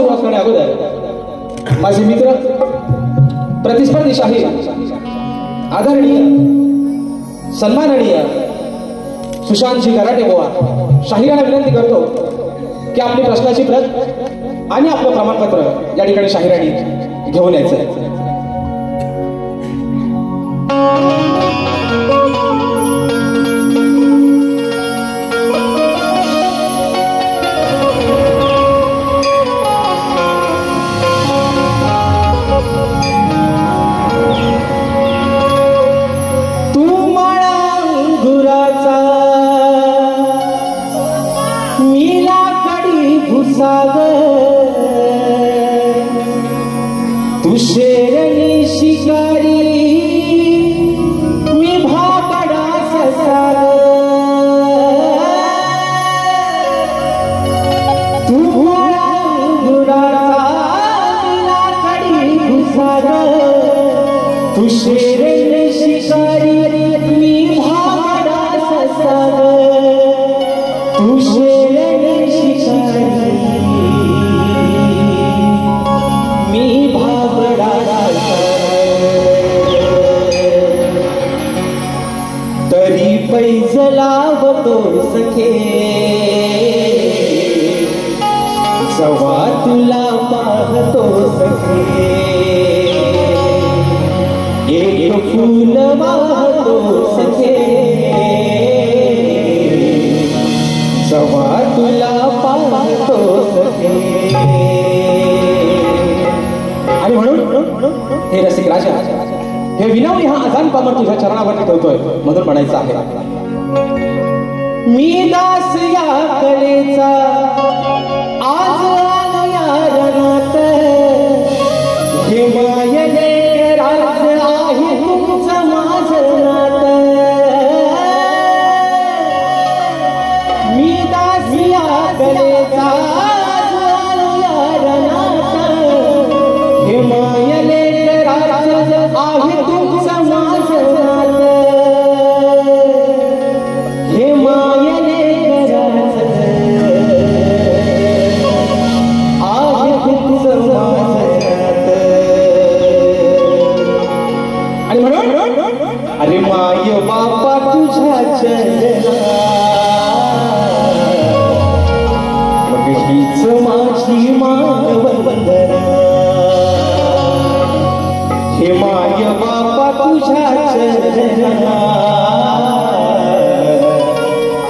सुरुवात करण्या अगोदर माझे मित्र प्रतिस्पर्धी शाहीर आदरणीय सन्माननीय सुशांतजी कराटे बुवा शाहिरांना विनंती करतो की आपली प्रश्नाची प्रत आणि आपलं प्रमाणपत्र या ठिकाणी शाहिरांनी घेऊन यायचं. तू शेरनी शिकारी मी भाकडा ससार तू तू शेरनी शिकारी मी भाकडा ससार तू शेरनी शिकारी मी भाबडा तरी पैज लावतो सखे जवा तुला पाहतो सखे एक फूल वाहतो सखे जवा तुला पाहतो सखे. आणि म्हणून हे रसिक राजा हे विनवणी हा आजान पामर तुझ्या चरणावरती ठेवतोय म्हणून म्हणायचं आहे. मी दास या कलेचा आज आलो या रणात हे मायले राज आहे तुमचं माझं नात. मी दास या कलेचा आज आलो या रणात हे मायले राज आहे तुमचं माझं नात. हे मायले राज आहे तुमचं माझं नात. आणि म्हणून अरे माय बापा तुझ्या चरणा मग हीच माझी मानवंदना. हे माय बापा तुझ्या चरणा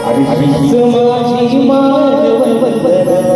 अरे हीच माझी मानवंदना.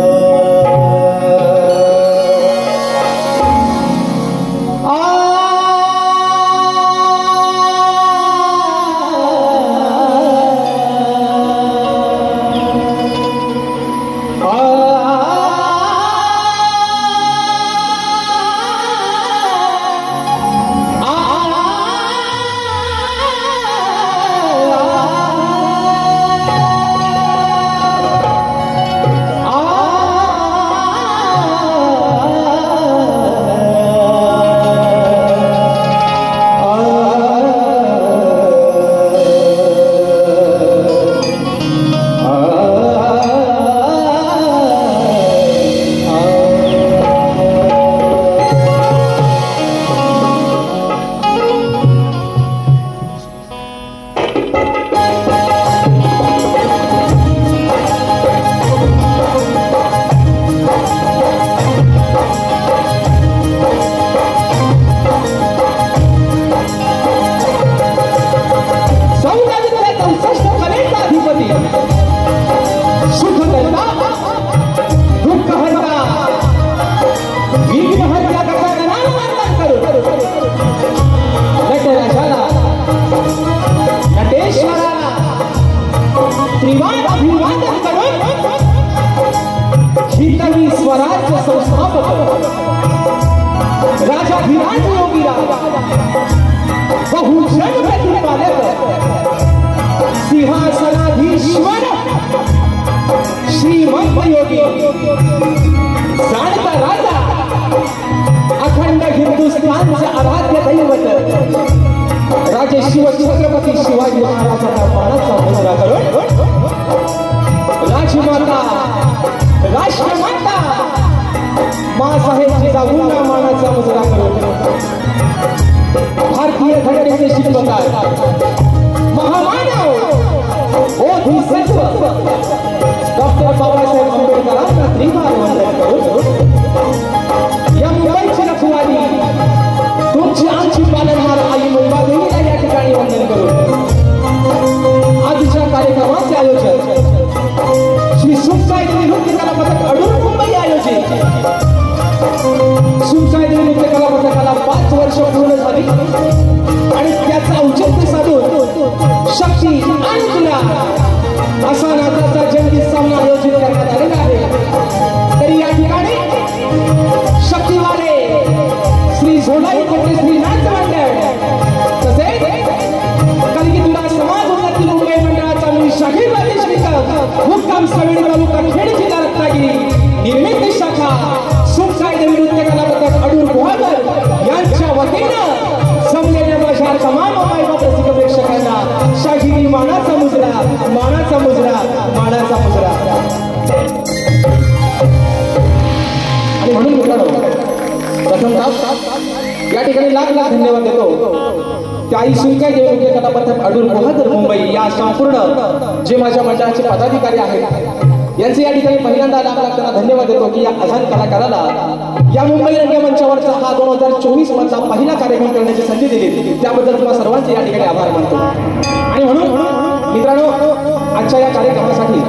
स्वराज्य संस्थापक राजाधिराज योगीराज बहुजन प्रतिपालक सिंहासनाधीश्वर श्रीमंत योगी जाणता राजा अखंड हिंदुस्थानचे आराध्य दैवत राजे शिवछत्रपती शिवाजी महाराजांना मानाचा मुजरा करून राजमाता राष्ट्रमाता मासाहेबची जाऊना मानाचा मुजरा करून भारतीय घटनेचे शिल्पकार महामानव बोधी सत्व डॉक्टर बाबासाहेब आंबेडकरांना त्रिवार वंदन करून या मुंबईची रखवाली तुमची आमची पालनहार आई मुंबादेवीला या ठिकाणी वंदन करून आजच्या कार्यक्रमाचे आयोजक श्री सुखसाई नृत्य कला पथक अडूर मुंबई आयोजित सुखसाई नृत्य कला पथकाला 5 वर्ष पूर्ण झाली आणि त्याचा औचित्य साधून शक्ती आणि तुला असा नाचाचा जंगी सामना आयोजित करण्यात आलेला आहे। तरी या ठिकाणी शक्तीवाले श्री झोलाई कोटे श्री नाच मंडळ तसेच कलगीतुला समाज उन्नती मुंबई मंडळाचा मी शाहीरवादी श्रीकांत मुक्काम सवेडी तालुका खेड जिल्हा रत्नागिरी निर्मित शाखा सुखसाई नृत्य कला पथक अडूर गुहागर यांच्या वतीनं जमलेल्या माझ्या तमाम मायबाप रसिक प्रेक्षकांना शाहिरी मानाचा मुजरा मानाचा मुजरा मानाचा मुजरा। आणि म्हणून मित्रांनो प्रथमतः या ठिकाणी लाख लाख धन्यवाद देतो त्या आई सुखसाई नृत्य कला पथक अडूर गुहागर मुंबई या संपूर्ण जे माझ्या मंडळाचे पदाधिकारी आहेत यांचे या ठिकाणी पहिल्यांदा लाख लाख त्यांना धन्यवाद देतो की या अजान कलाकाराला या मुंबई रंगमंचावरचा हा 2024 मधला पहिला कार्यक्रम करण्याची संधी दिली त्याबद्दल तुम्हा सर्वांचे या ठिकाणी आभार मानतो। आणि म्हणून मित्रांनो आजच्या या कार्यक्रमासाठी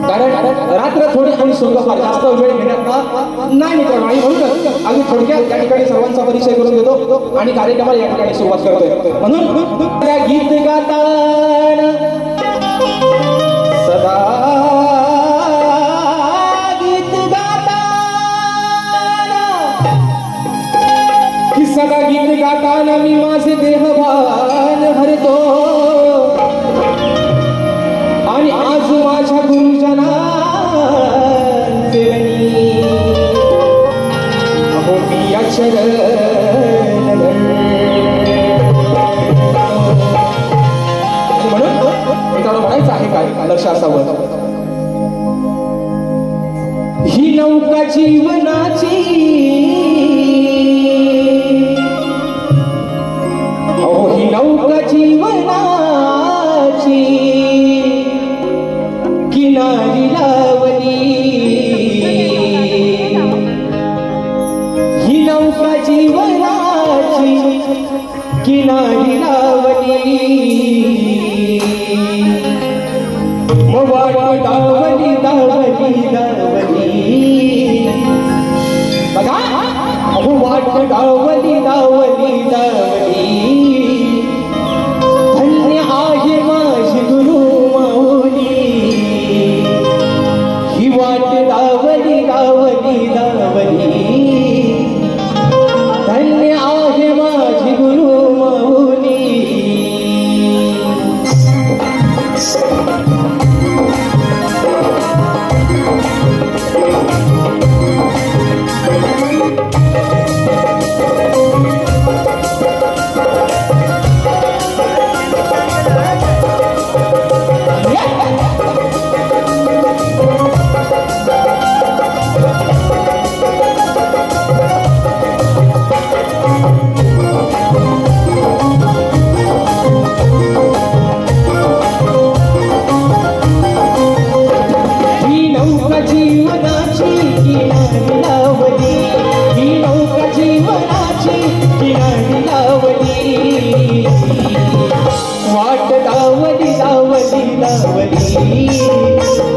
कारण रात्र थोडी आणि सुंग फार जास्त वेळ घेण्यात नाही मित्रांनो आणि म्हणून आम्ही थोडक्यात या ठिकाणी सर्वांचा परिचय करून देतो आणि कार्यक्रमाला या ठिकाणी सुरुवात करतोय। म्हणून गीत गाताना सदा सदा गीत गाताना मी माझे देहभान हरतो आणि आज माझ्या गुरुजनांचे अहो मी अक्षर म्हणून मित्रांनो म्हणायचं आहे काय लक्ष असावं ही नौका जीवनाची ही नौका जीवनाची किनारी लावली ही नौका जीवनाची किनारी लावली वाट दावली दावली दावली बघा अहो वाट दावली दावली दावली धन्य आहे माझी गुरु माऊली ही वाट दावली दावली दावली धन्य आहे माझी गुरु माऊली।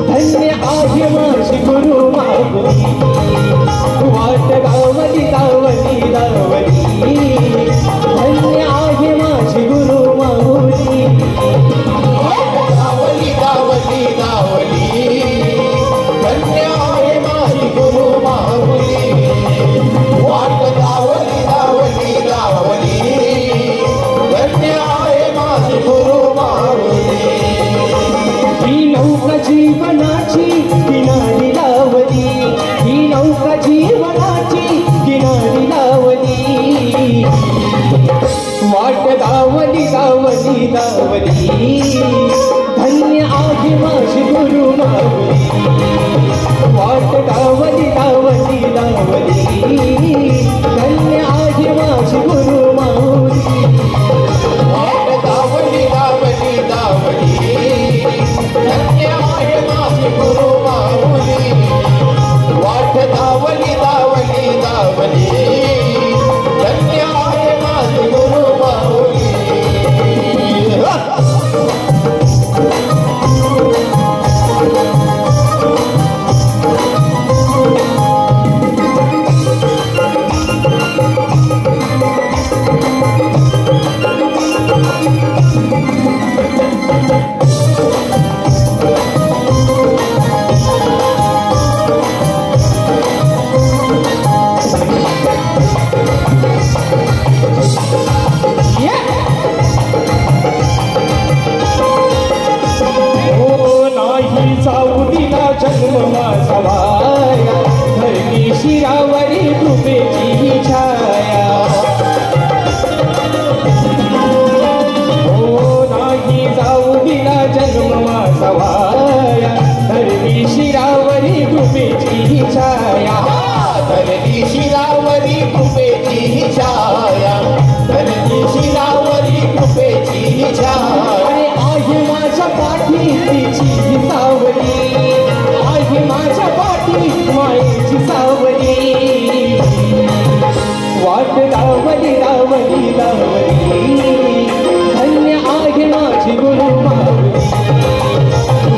धन्य आहे माझी गुरु माऊली वाट दावली दावली दावली धन्य आहे माझी गुरु माऊली दावली दावली दावली धन्य आहे माझी गुरु माऊली वाट दावली दावली दावली धन्य आहे माझी गुरु माऊली। ही नौका जीवनाची किनारी लावली ही नौका जीवनाची किनारी लावली वाट दावली दावली दावली धन्य आहे माझी गुरु माऊली वाट दावली दावली दावली धन्य आहे माझी गुरु माऊली वाट दावली दावली दावली धन्य आहे माझी गुरु माऊली वाट दावली दावली दावली धन्य आहे माझी गुरु माऊली जन्म माझा वाया धरणी शिरावरी कृपेची छाया हो नाही जाऊ दिला जन्म माझा वाया धरणी शिरावरी कृपेची छाया धरणी शिरावरी कृपेची छाया धरणी शिरावरी कृपेची छाया अरे आहे माझ्या पाठी तिची सावली आहे माझ्या पाठी मायेची सावली वाट दावली दावली दावली धन्य आहे माझी गुरु माऊली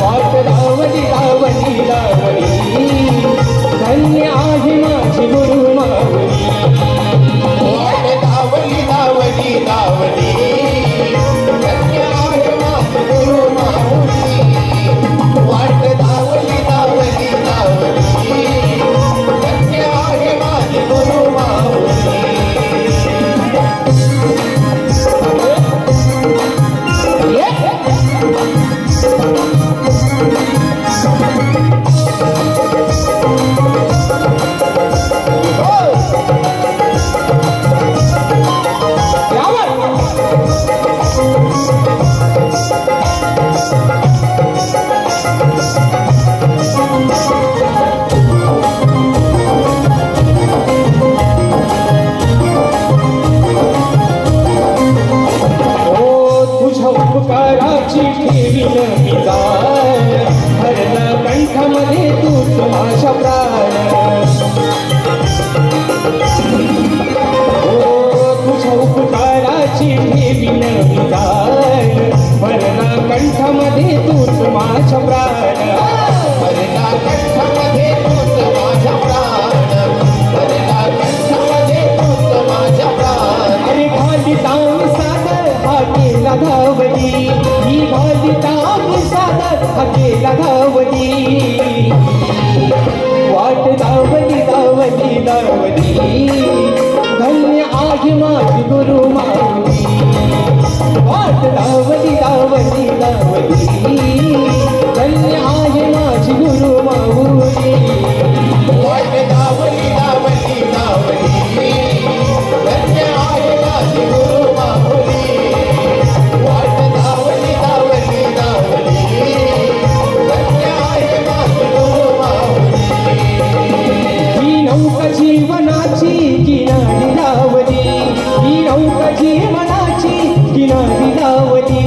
वाट दावली दावली दावली धन्य आहे माझी गुरु माऊली वाट दावली दावली दावली धन्य आहे माझी गुरु माऊली वाट दावली दावली दावली धन्य आहे माझी गुरु माऊली उपकाराची ठेवीन मी जाण भरलं कंठामध्ये तूच माझा प्राण हो तुझ्या उपकाराची ठेवीन मी जाण भरलं कंठामध्ये तूच माझा प्राण भरला कंठामध्ये तूच माझा प्राण भरला कंठामध्ये तूच माझा प्राण अरे भाली ताम सादर हाकेला धावली ही भाली ताम सादर हाकेला धावली वाट दावली दावली दावली धन्य आहे माझी गुरु माऊली वाट दावली दावली दावली धन्य आहे माझी गुरु माऊली वाट दावली दावली दावली धन्य आहे माझी गुरु माऊली वाट दावली दावली दावली धन्य आहे माझी गुरु माऊली ही नौका जीवनाची किनारी लावली ही नौका जीवनाची किनारी लावली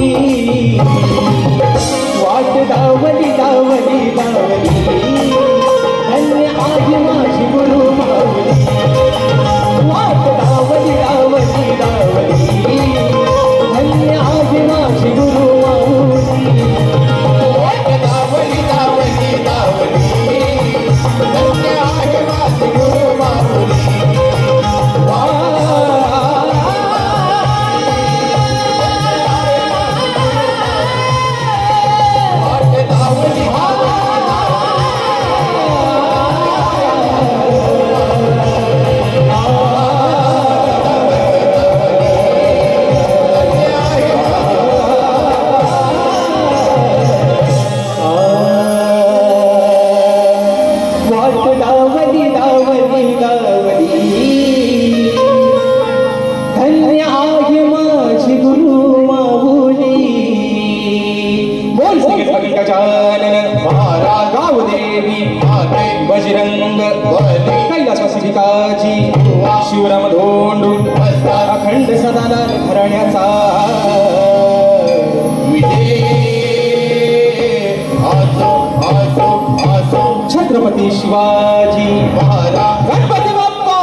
गजानन महाराज गावदेवी आले बजरंग बली कैलासवासी भिकाजी शिवराम धोंडू मस्ताक अखंड सदानंद घराण्याचा विजय आसो आसो आसो छत्रपती शिवाजी महाराज गणपती बाप्पा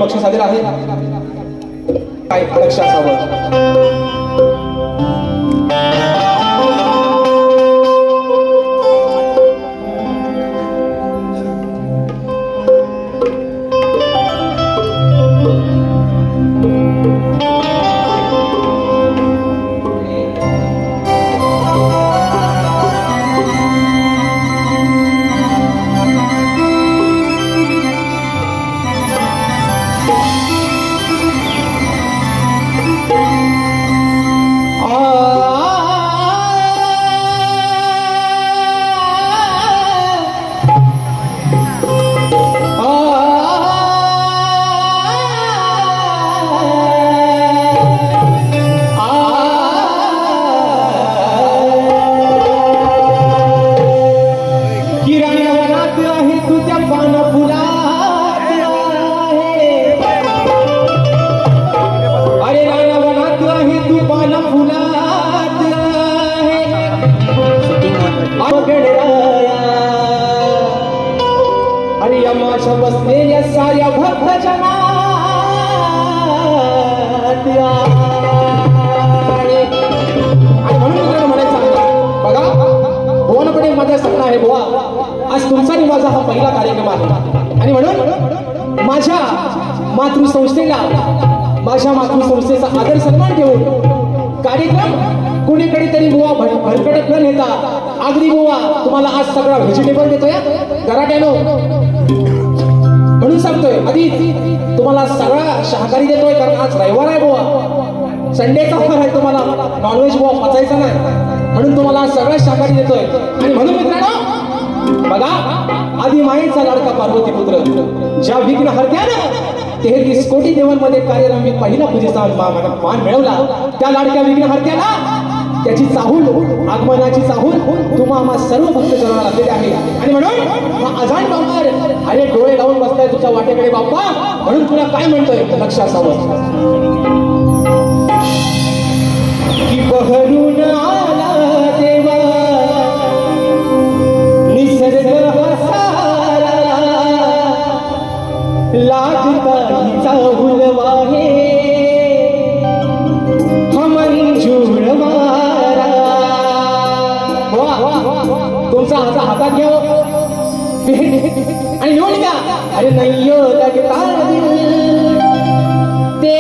बक्षीस आलेलं आहे काय लक्ष असावं बसलेल्या साऱ्या भक्त म्हणून म्हणायचं बघा भुवनपणे माझा सपना आहे बुवा आज तुमचा आणि माझा हा पहिला कार्यक्रम आहे आणि म्हणून माझ्या मातृसंस्थेला माझ्या मातृसंस्थेचा आदर सन्मान ठेवून कार्यक्रम कुणीकडे तरी बुवा भरकडत न नेता अगदी बुवा तुम्हाला आज सगळा व्हेजिटेबल देतोय गराट्यानो म्हणून सांगतोय आधी तुम्हाला सगळा शाकाहारी देतोय कारण आज रविवार आहे बुवा संडेचा वार आहे तुम्हाला नॉनव्हेज बुवा पचायचं नाही म्हणून तुम्हाला सगळं शाकाहारी देतोय आणि म्हणून मित्रांनो बघा आधी माईचा लाडका पार्वती पुत्र ज्या विघ्न हरत्यानं 33 कोटी देवांमध्ये कार्यरत मी पहिला पूजेचा मान मिळवला त्या लाडक्या विघ्न हरत्याला त्याची चाहूल आगमनाची चाहूल तुम्हा सर्व भक्त जनाला आलेले आहे आणि म्हणून हा अजाण बाबा अरे डोळे लावून बसताय तुझ्या वाटेकडे बाप्पा म्हणून तुला काय म्हणतोय लक्ष असावं की बहरून आला देवा निसर्ग हसारा लागता हिचा हुलवाहे मंजूर मारा तुमचा हाता हातात घ्या आणि निवड का अरे नैयो लगता दिल ते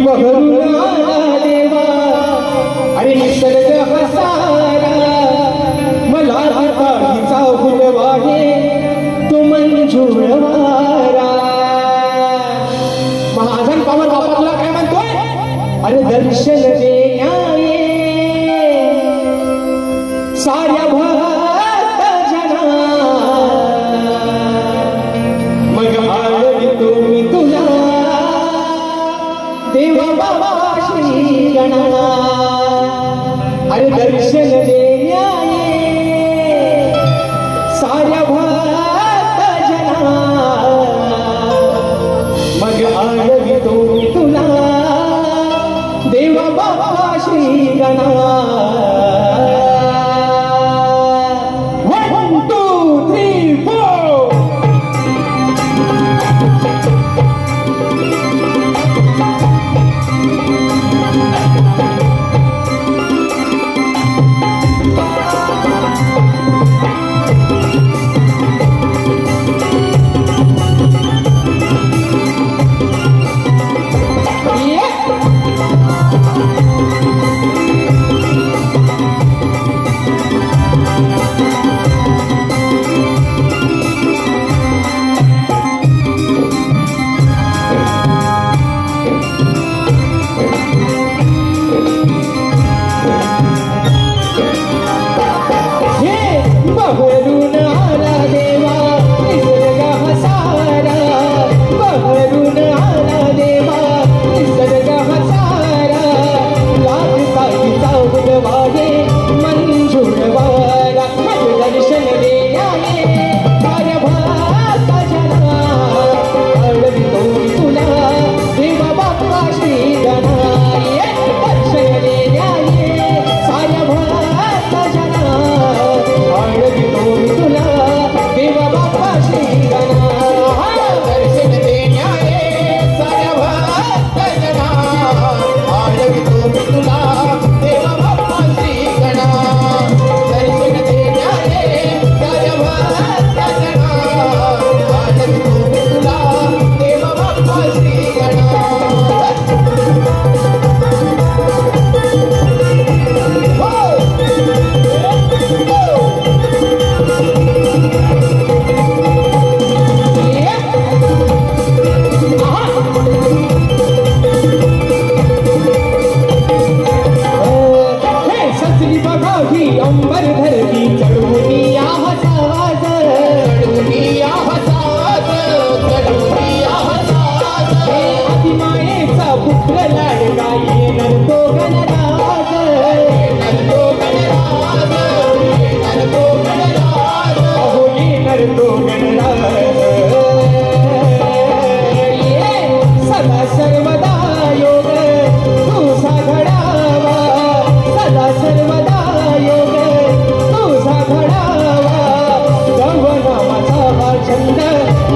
बहरून आला देवा अरे निसर्ग हसारा मला हिचा फुलवा तो मंजूर वारा महाजन पावर बापाला काय म्हणतोय अरे दर्शन देण्याये साऱ्या भक्त जना मग आळवितो मी तुला देवा बाबा श्री गणा अरे दर्शन देण्याये साऱ्या भक्त जना मग आळवितो मी तुला देवा बाबा श्री गणा 1 2 3 4 बहरून आला देवा निसर्ग हसारा बहरून आला देवा निसर्ग हसारा लागता तिचा उदवागे मंजूर वारा दर्शन देण्याये साऱ्या भक्त जना आळवितो तुला देवा बाप्पा श्री गणा दर्शन देण्याये साऱ्या भक्त जना आळवितो तुला देवा बाप्पा श्री गणा दर्शन देण्याये साऱ्या भक्त जना आळवितो तुला देवा बाप्पा श्री गणा दर्शन देण्याये साऱ्या भक्त जना आळवितो तुला देवा बाप्पा श्री गणा सजली बघा ही अंबर धरती चढून या हसावाज चढून या हसावाज चढून या हसावाज आदिमायेचा पुत्र लाडका येणार तो गणराज येणार तो गणराज येणार तो गणराज अहो येणार तो गणराज सदा सर्वदा योग तुझा घडावा सदा सर्वदा योग तुझा घडावा गवनामाचा हा छंद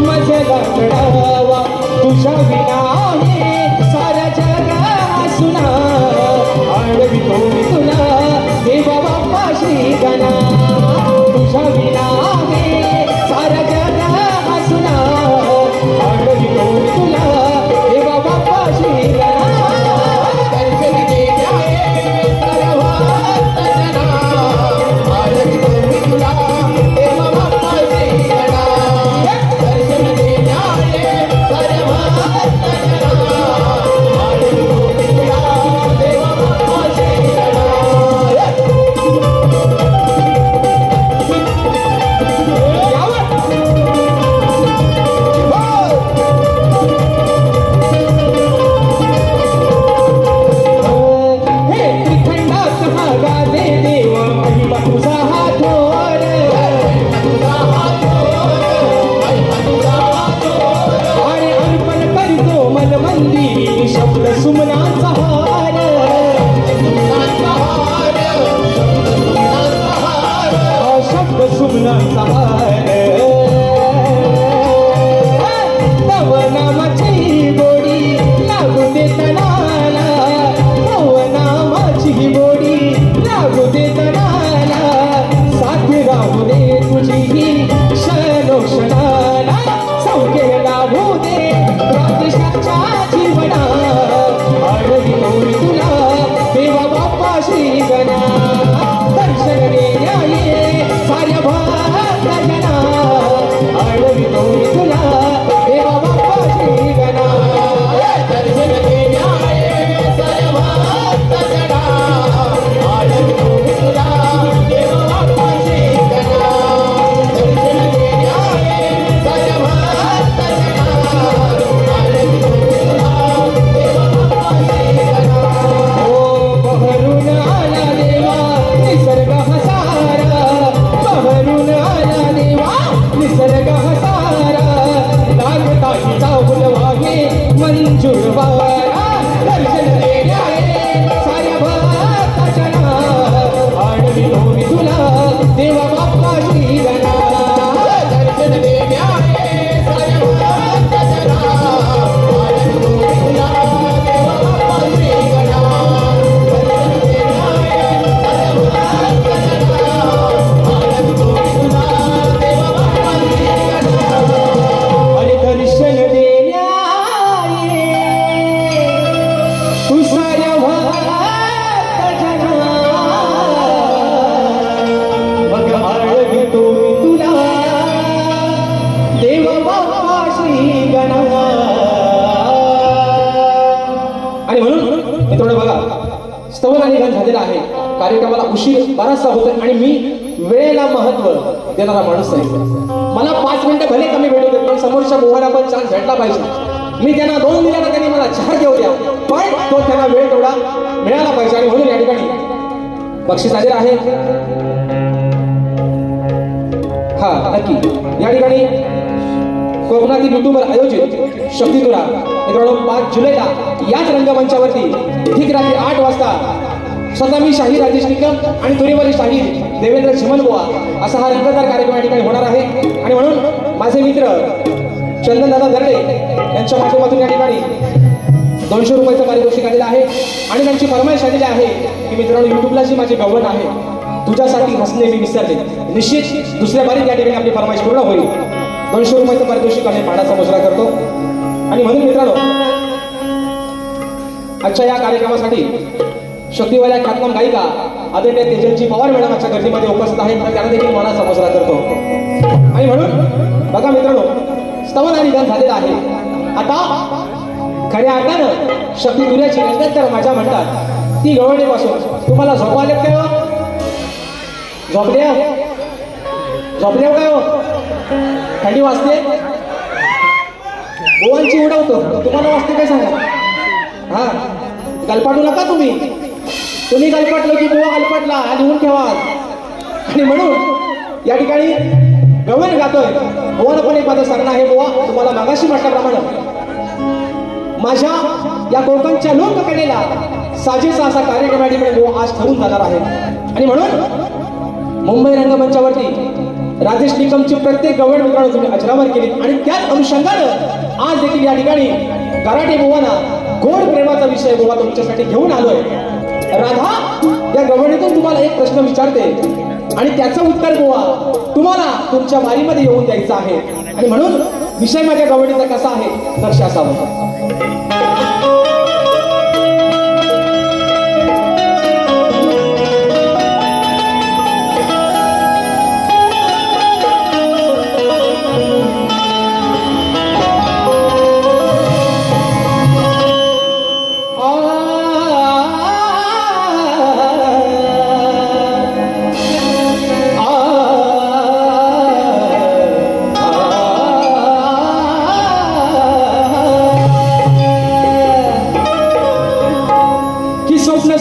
मजला घडावा तुझ्या विना सारा जग सुना आळवितो मी तुला देवा बाप्पा श्री गणा तुझ्या विना सारा जग सुना आळवितो मी तुला देवा बाप्पा श्री गणा दर्शन देण्याये साऱ्या भक्त जना आळवितो मी तुला देवा बाप्पा श्री गणा दर्शन देण्याये साऱ्या भक्त जना आळवितो मी तुला देवा बाप्पा श्री गणा हे त्रिखंडात हा गाजे देव महिमा तुझा हा थोर आणि अर्पण करतो मन मंदिरी शब्द सुमनाचा हार शब्द सुमनाचा हार तव नामाची गोडी लागू दे तनाला तव नामाची गोडी लागू दे तनाला साथ राहू दे तुझी ही क्षणोक्षणाला सौख्य लाभू दे रात्रीच्या जीवना स्तवन आणि गान झालेला आहे. कार्यक्रमाला उशीर बराचसा होतोय आणि मी वेळेला महत्व देणारा माणूस आहे. मला 5 मिनिटं भले कमी भेटू देत, पण समोरच्या मोहरा पण चान्स भेटला पाहिजे. मी त्यांना 2 दिल्या तर त्यांनी मला 4 देऊ द्या, पण तो त्यांना वेळ तेवढा मिळाला पाहिजे. आणि म्हणून या ठिकाणी बक्षीस आलेलं आहे. हा नक्की या ठिकाणी कोकणातील युट्यूबवर आयोजित शक्तितुरा मित्रांनो 5 जुलैला याच रंगमंचावरती ठीक रात्री 8 वाजता स्वतः मी शाहीर राजेश निकम आणि तुरीवाली शाहीर देवेंद्र चिमनबुवा असा हा रंगतदार कार्यक्रम या ठिकाणी होणार आहे. आणि म्हणून माझे मित्र चंदनदादा दर्डे यांच्या माध्यमातून या ठिकाणी 200 रुपयाचं पारितोषिक आलेलं आहे. आणि त्यांची फरमाईश आलेली आहे की मित्रांनो युट्यूबला जी माझी गवण आहे तुझ्यासाठी हसणे मी विसरले, निश्चित दुसऱ्या बारीत या ठिकाणी आपली फरमाईश पूर्ण होईल. 200 रुपयाचं पारितोषिक आम्ही भाडाचा मुजरा करतो. आणि म्हणून मित्रांनो आजच्या या कार्यक्रमासाठी शक्तिवाल्या ख्यातनाम गायिका आदरणीय तेजलजी पवार मॅडम आजच्या गर्दीमध्ये उपस्थित आहेत, तर त्यांना देखील मानाचा मुजरा करतो. आणि म्हणून बघा मित्रांनो स्तवन आणि गान झालेलं आहे. आता खऱ्या अर्थानं शक्तितुऱ्याची रंगत तर मजा म्हणतात ती गवळणीपासून. तुम्हाला झोप आले काय हो? झोपल्या काय हो? थंडी वाजते, गोवांची उडवतो, तुम्हाला वाजते काय सांगा? हा गलपाटू नका तुम्ही गलपाटलो की गोवा गलपाटला लिहून ठेवा. आणि म्हणून या ठिकाणी गवळण गातोय. गोवाला पण एक माझं सांगणं आहे गोवा, तुम्हाला मागाशी म्हटल्याप्रमाणे माझ्या या कोकणच्या लोककलेला साजेसा असा कार्यक्रम या ठिकाणी गोवा आज ठरून जाणार आहे. आणि म्हणून मुंबई रंगमंचावरती राजेश निकमची प्रत्येक गवळ मित्रांनो तुम्ही अजरामर केली. आणि त्याच अनुषंगानं आज देखील या ठिकाणी कराटे गोवाना गोड प्रेमाचा विषय गोवा तुमच्यासाठी घेऊन आलोय. राधा या गवळणीतून तुम्हाला एक प्रश्न विचारते आणि त्याचं उत्तर गोवा तुम्हाला तुमच्या वारीमध्ये येऊन द्यायचं आहे. आणि म्हणून विषय माझ्या गवळणीचा कसा आहे लक्ष असावं.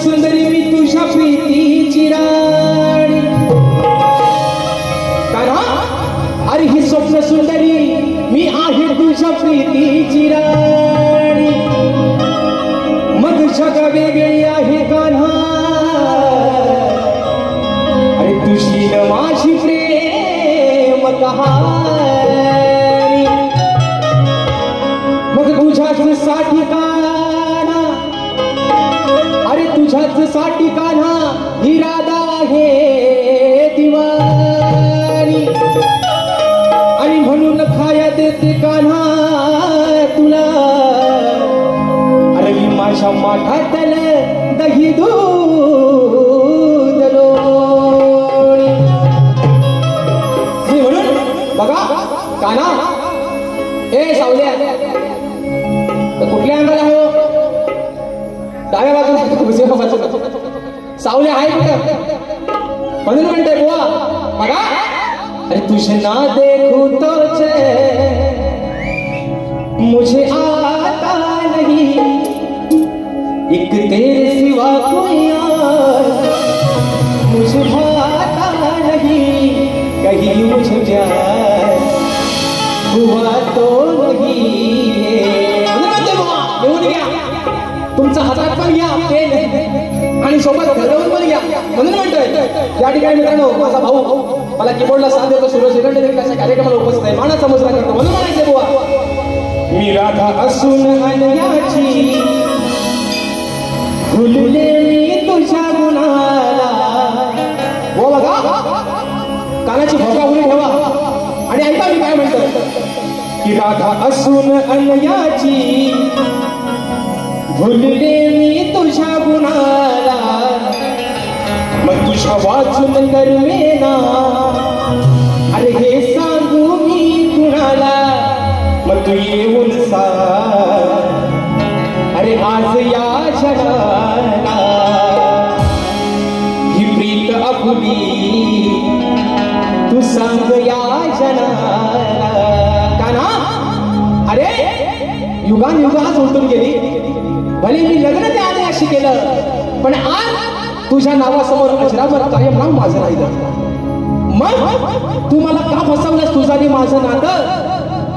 सुंदरी मी तुझ्या प्रीतीची राणी. अरे ही स्वप्न सुंदरी मी आहे तुझ्या प्रीतीची राणी. मग जग वेगळी आहे कान्हा, अरे तुझी न माझी प्रेम कहाणी. मग तुझ्याच साठी कान्हा, अरे तुझ्याच साठी कान्हा ही राधा आहे दिवाणी. आणि म्हणून खाया देते कान्हा तुला, अरे मी माझ्या माठातलं दही दूध लोणी. म्हणून बघा कान्हा ए सावल्या तर कुठल्या अंगाला आहे हो? डाव्या बाजूला सावले आहे कुठं? म्हणून म्हणते बुवा बघा, अरे तुझे ना देखूं तो मुझे आता नहीं, एक तेरे सिवा कोई और मुझे भाता नहीं. कहीं मुझे प्यार हुआ तो नहीं है. म्हणते बुवा घेऊन घ्या तुमचा हातात पण घ्या पेन आणि सोबत घडवून पण घ्या. म्हणून म्हणतोय या ठिकाणी मित्रांनो माझा भाऊ मला कीबोर्डला साथ देतो सूरज हिरंडे देखील त्याच्या कार्यक्रमाला उपस्थित आहे. मानाचा मुजरा करतो. म्हणून म्हणायचे बुवा मी राधा असून अनयाची भुलले मी तुझ्या गुणाला. हो बघा कानाची भोगा उडी ठेवा आणि ऐका मी काय म्हणतो की राधा असून अनयाची भुलले मी तुझ्या गुणाला. मग तुझ्या वाचून करमेना, अरे हे सांगू मी कुणाला. मग तू येऊन सांग अरे आज या जगाला. युगानुयुगात उलटून गेली. भले मी लग्न त्या आधी केलं, पण आज तुझ्या नावासमोर अजरामर कायम नाव माझं राहिलं. मग तू मला का फसवलंस? तुझं आणि माझं नातं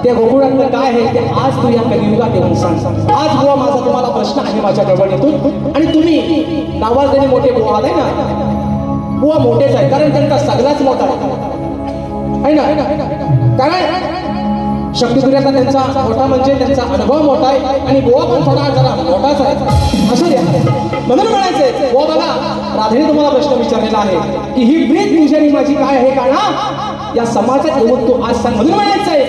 त्या गोकुळातलं काय आहे ते आज तू या कलियुगात येऊन सांग. आज बुवा माझा तुम्हाला प्रश्न आहे माझ्या गवळणीतून. आणि तुम्ही नावाजलेले मोठे बुवा आहे ना, बुवा मोठेच आहे, कारण त्यांचा सगळाच मोठा आहे ना. कारण शक्तिपुऱ्याचा त्यांचा मोठा म्हणजे त्यांचा अनुभव मोठा आहे, आणि बुवा पण थोडा जरा मोठाच आहे. असं द्या म्हणून म्हणायचंय बुवा बघा, राधेने तुम्हाला प्रश्न विचारलेला आहे की ही ब्रीद तुझी आणि माझी काय आहे का ना, या समाजात येऊन तू आज सांग. म्हणून म्हणायचंय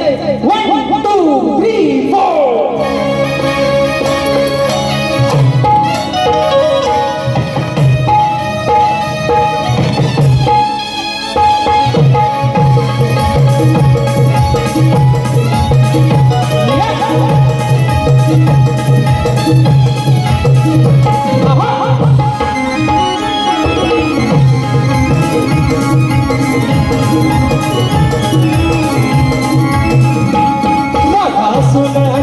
1 2 3 4. सुना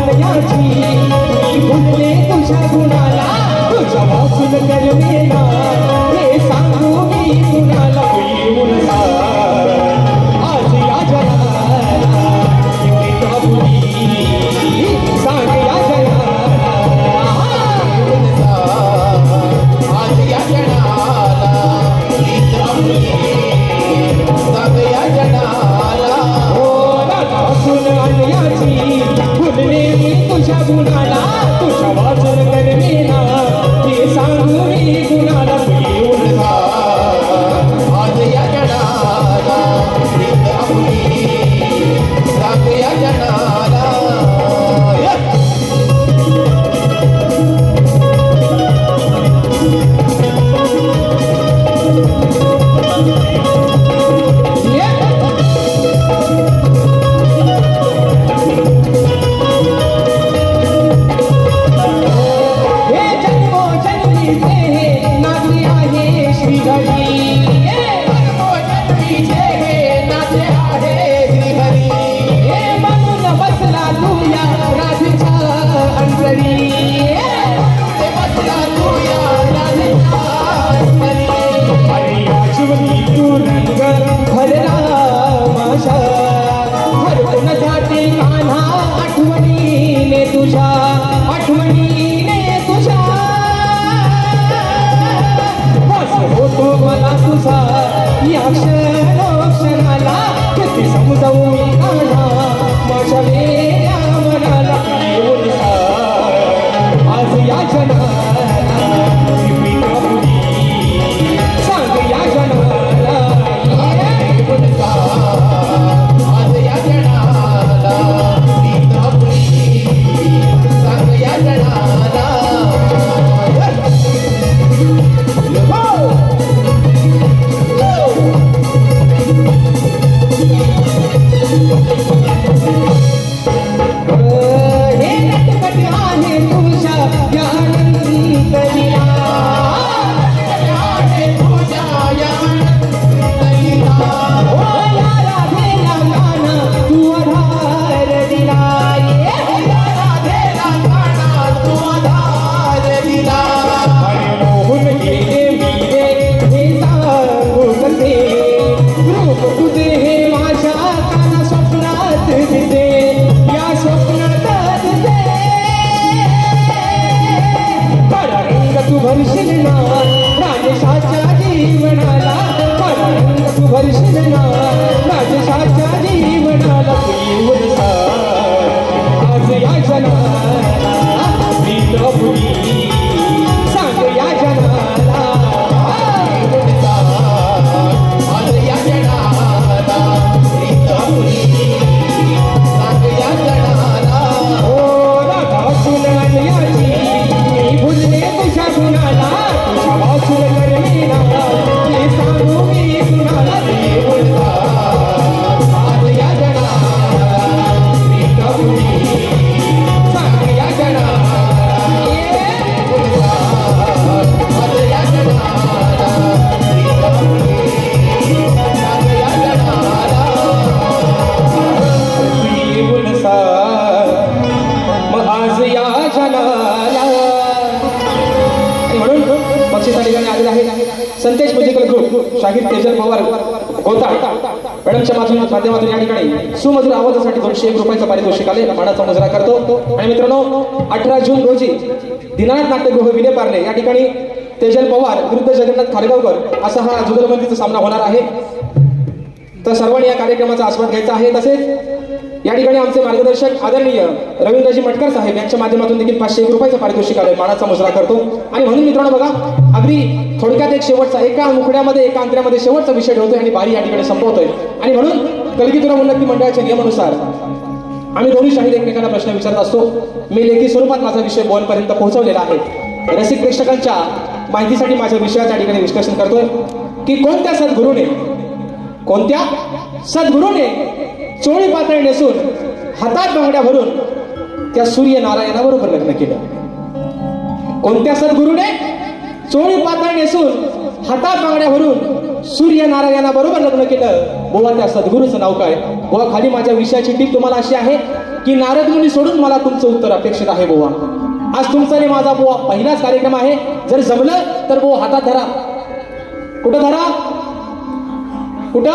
आलेले आहेत संतेश म्युझिकल ग्रुप शाहीर तेजल पवार गोताळ मॅडमच्या माध्यमातून या ठिकाणी सुमधुर आवाजासाठी 201 रुपयाचं पारितोषिक आले मानाचा मुजरा करतो. आणि मित्रांनो 18 जून रोजी दीनानाथ नाट्यगृह विलेपार्ले या ठिकाणी तेजल पवार विरुद्ध जगन्नाथ खारगावकर असा हा जुगलबंदीचा सामना होणार आहे. तर सर्वांनी या कार्यक्रमाचा आस्वाद घ्यायचा आहे. तसेच या ठिकाणी आमचे मार्गदर्शक आदरणीय रवींद्रजी मटकर साहेब यांच्या माध्यमातून देखील 501 रुपयाचं पारितोषिक आलंय मानाचा मुजरा करतो. आणि म्हणून मित्रांनो बघा अगदी थोडक्यात एक शेवटचा एका मुखड्यामध्ये एका अंतऱ्यामध्ये शेवटचा विषय ठेवतोय आणि बारी या ठिकाणी संपवतोय. आणि म्हणून कलगीतुरा उन्नती मंडळाच्या नियमानुसार आम्ही दोन्ही शाहीर एकमेकांना प्रश्न विचारत असतो. मी लेखी स्वरूपात माझा विषय बोलपर्यंत पोहोचवलेला आहे. रसिक प्रेक्षकांच्या माहितीसाठी माझ्या विषयाच्या ठिकाणी विश्लेषण करतोय की कोणत्या सद्गुरूने चोळी पातळ नेसून हातात बांगड्या भरून त्या सूर्यनारायणाबरोबर लग्न केलं. कोणत्या सद्गुरूने चोळी पातळ नेसून हातात बांगड्या भरून सूर्यनारायणाबरोबर लग्न केलं. बुवा त्या सद्गुरूचं नाव काय? बुवा खाली माझ्या विषयाची टीप तुम्हाला अशी आहे की नारद मुनी सोडून मला तुमचं उत्तर अपेक्षित आहे. बुवा आज तुमचा आणि माझा बुवा पहिलाच कार्यक्रम आहे. जर जमलं तर बुवा हातात धरा. कुठं धरा? कुठं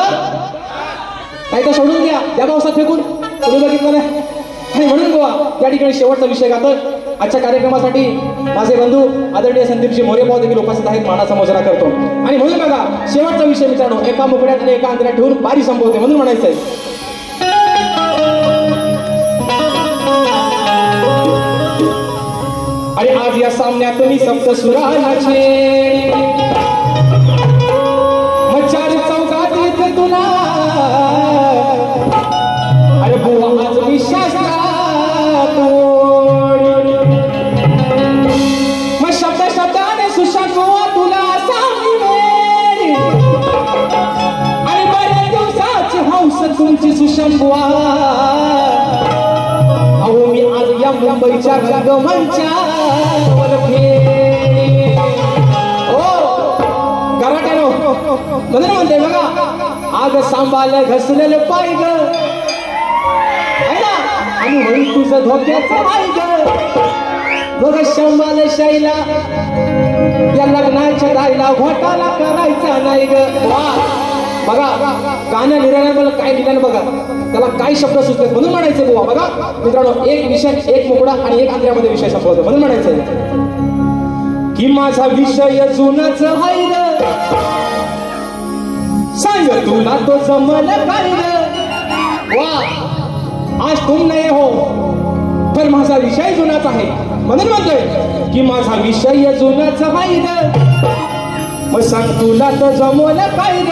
नाही तर सोडून द्या त्या पावसात फेकून. तुम्ही बघितलं नाही. आणि म्हणून बुवा या ठिकाणी शेवटचा विषय गातोय. आजच्या कार्यक्रमासाठी माझे बंधू आदरणीय संदीपजी मोरेभाऊ देखील उपस्थित आहेत. मानाचा मुजरा करतो. आणि म्हणून बघा शेवटचा विषय मित्रांनो एका मुकड्यात आणि एका अंतऱ्यात ठेवून बारी संपवते. म्हणून म्हणायचंय आणि आज या सामन्यात मी सप्तसुराचे चार चौकात येते तुला. अरे बुवा आज मी मग शब्दाने सुशांतुवा तुला सामी वेळी आणि बऱ्याच दिवसाची हौस तुमची सुशंभुवा. अहो मी आज या मुंबईच्या रंगमंचावर म्हणून म्हणते बघा आग सांभाळ घसलेलं पाय ग आणि म्हणून तुझं धोक्याचं पाय ग. बघ शंभाल शैला या लग्नाच्या दायला घोटाला करायचा नाही ग. बघा गाणं लिहिल्यानं मला काय लिहिल्यानं बघा त्याला काय शब्द सुचतात. म्हणून म्हणायचं बुवा बघा मित्रांनो एक विषय एक मुकडा आणि एक अंतऱ्यामध्ये विषय संपवतो. म्हणून म्हणायचं की माझा विषय जुनाच आहे ग. सांग तुला तो जमल काय ग. वा आज तुम नाही हो तर माझा विषय जुनाच आहे. म्हणून म्हणतोय की माझा विषय जुनाच आहे ग. मग सांग तुला तो जमल काय ग.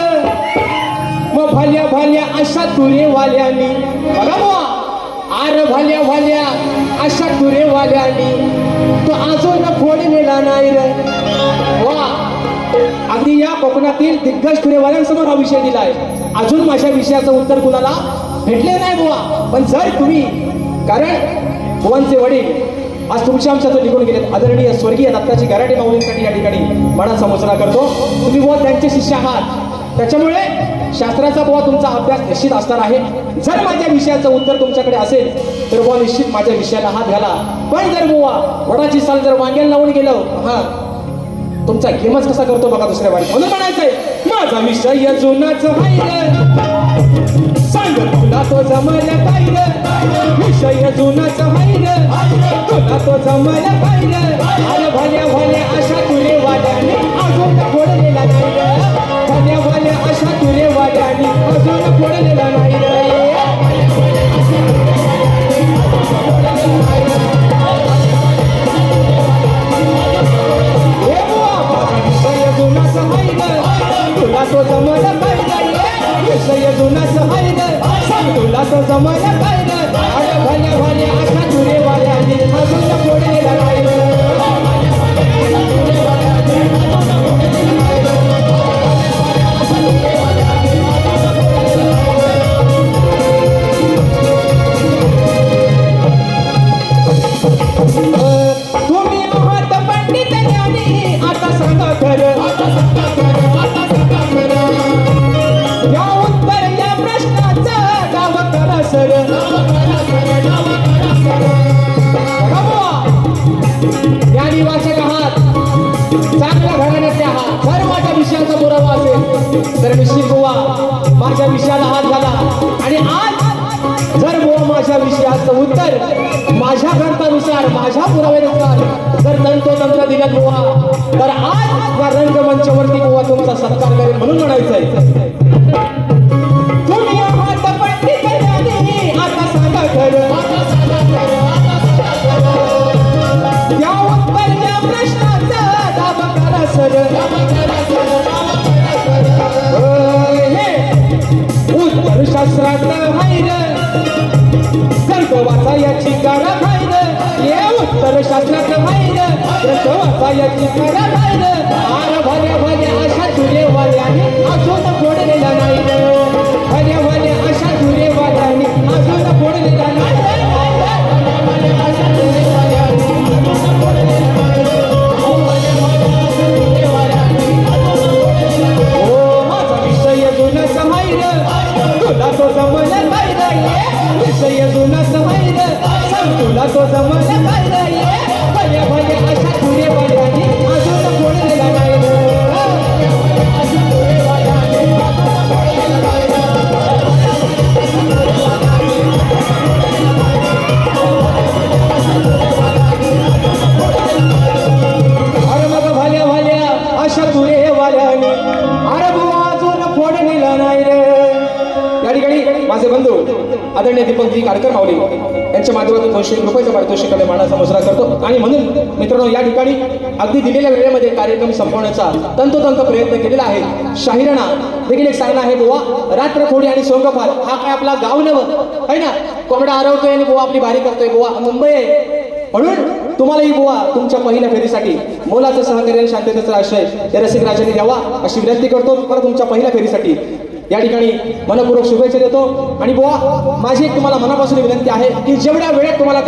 मग भल्या भल्या अशा तुरेवाल्यानी बघा बुवा आर भल्या भल्या अशा तुरेवाल्यानी तो अजून फोडलेला नाही रे. वा अगदी या कोकणातील दिग्गज तुरेवाल्यांसमोर हा विषय दिलाय. अजून माझ्या विषयाचं उत्तर कुणाला भेटले नाही बुवा. पण जर तुम्ही कारण बुवांचे वडील आज तुमच्या आमच्यातून निघून गेलेत आदरणीय स्वर्गीय दत्ताजी गराडे माऊलींसाठी या ठिकाणी मनाचा मुजरा करतो. तुम्ही बुवा त्यांचे शिष्य आहात त्याच्यामुळे शास्त्राचा बुवा तुमचा अभ्यास निश्चित असणार आहे. जर माझ्या विषयाचं उत्तर तुमच्याकडे असेल तर बुवा निश्चित माझ्या विषयाला हात घाला. पण जर बुवा वडाची साल जर वांग्याला लावून गेलो हा तुमचा गेमच कसा करतो बघा दुसऱ्या वारी. म्हणून म्हणायचंय माझा विषय जुनाच आहे. सांग तुला तो जमला पाहिजे विषय जुनाच आहे. तुला तो जमला पाहिजे अरे भल्या भल्या अशा तुरे वाड्याने अजून फोडलेला नाही. भल्या भल्या अशा तुरे वाड्याने अजून फोडलेला नाही. तुला तो जमला पाहिजे विषय जुनाच आहे. सांग तुला तो जमला पाहिजे अरे भल्या भल्या अशा तुरे वाड्याने अजून फोडलेला नाही. तुम्ही आहात पंडित ज्ञानी आता सांगा खरं. या उत्तर या प्रश्नाचं गाव करा सर. झाला आणि आज जर बुवा माझ्या विषयाचं उत्तर माझ्या ग्रंथानुसार माझ्या पुराव्यानुसार जर तंतोतंत्र दिलं बुवा तर आज या रंगमंचावरती बुवा तुमचा सत्कार करेल म्हणून म्हणायचंय तुम्ही आहात पंडित ज्ञानी आता सांगा खरं त्या उत्तर त्या प्रश्नाचा दाब करा सर उत्तर शास्त्रात माहिर ग्रंथ वाचा याची करा माहिर हे उत्तर शास्त्रात माहिर ग्रंथ वाचा याची करा माहिर आर भल्या भल्या अशा तुरेवाल्याने अजून फोडलेला नाही भल्या भल्या अशा तुरेवाल्याने अजून फोडलेला नाही तुला तो जमलं पाहिजे विषय जुना समाईर सांग तुला तो जमलं पाहिजे भले भले अशा तुरे वाल्याने अजून फोडलेला नाही अरे मग भल्या भल्या अशा तुरे वाल्याने अरे बुवा अजून फोडलेला नाही रे या ठिकाणी माझे बंधू आदरणीय दीपकजी काडकर माऊली यांच्या माध्यमातून 200 रुपयाचं पारितोषिकाने मानाचा मुजरा करतो आणि म्हणून मित्रांनो या ठिकाणी अगदी दिलेल्या वेळेमध्ये कार्यक्रम संपवण्याचा तंतोतंत प्रयत्न केलेला आहे शाहिराणा देखील एक सांगणं आहे बुवा रात्र थोडी आणि सोंगफार हा काय आपला गाव नवं आहे ना कोंबडा हरवतोय आणि बुवा आपली बारी करतोय बुवा मुंबई आहे म्हणून तुम्हालाही बुवा तुमच्या पहिल्या फेरीसाठी मोलाचं सहकार्य आणि शांततेचा आश्रय या रसिक राजाने द्यावा अशी विनंती करतो तुम्हाला तुमच्या पहिल्या फेरीसाठी या ठिकाणी मनपूर्वक शुभेच्छा देतो आणि बुवा माझी एक तुम्हाला मनापासून विनंती आहे की जेवढ्या वेळेत तुम्हाला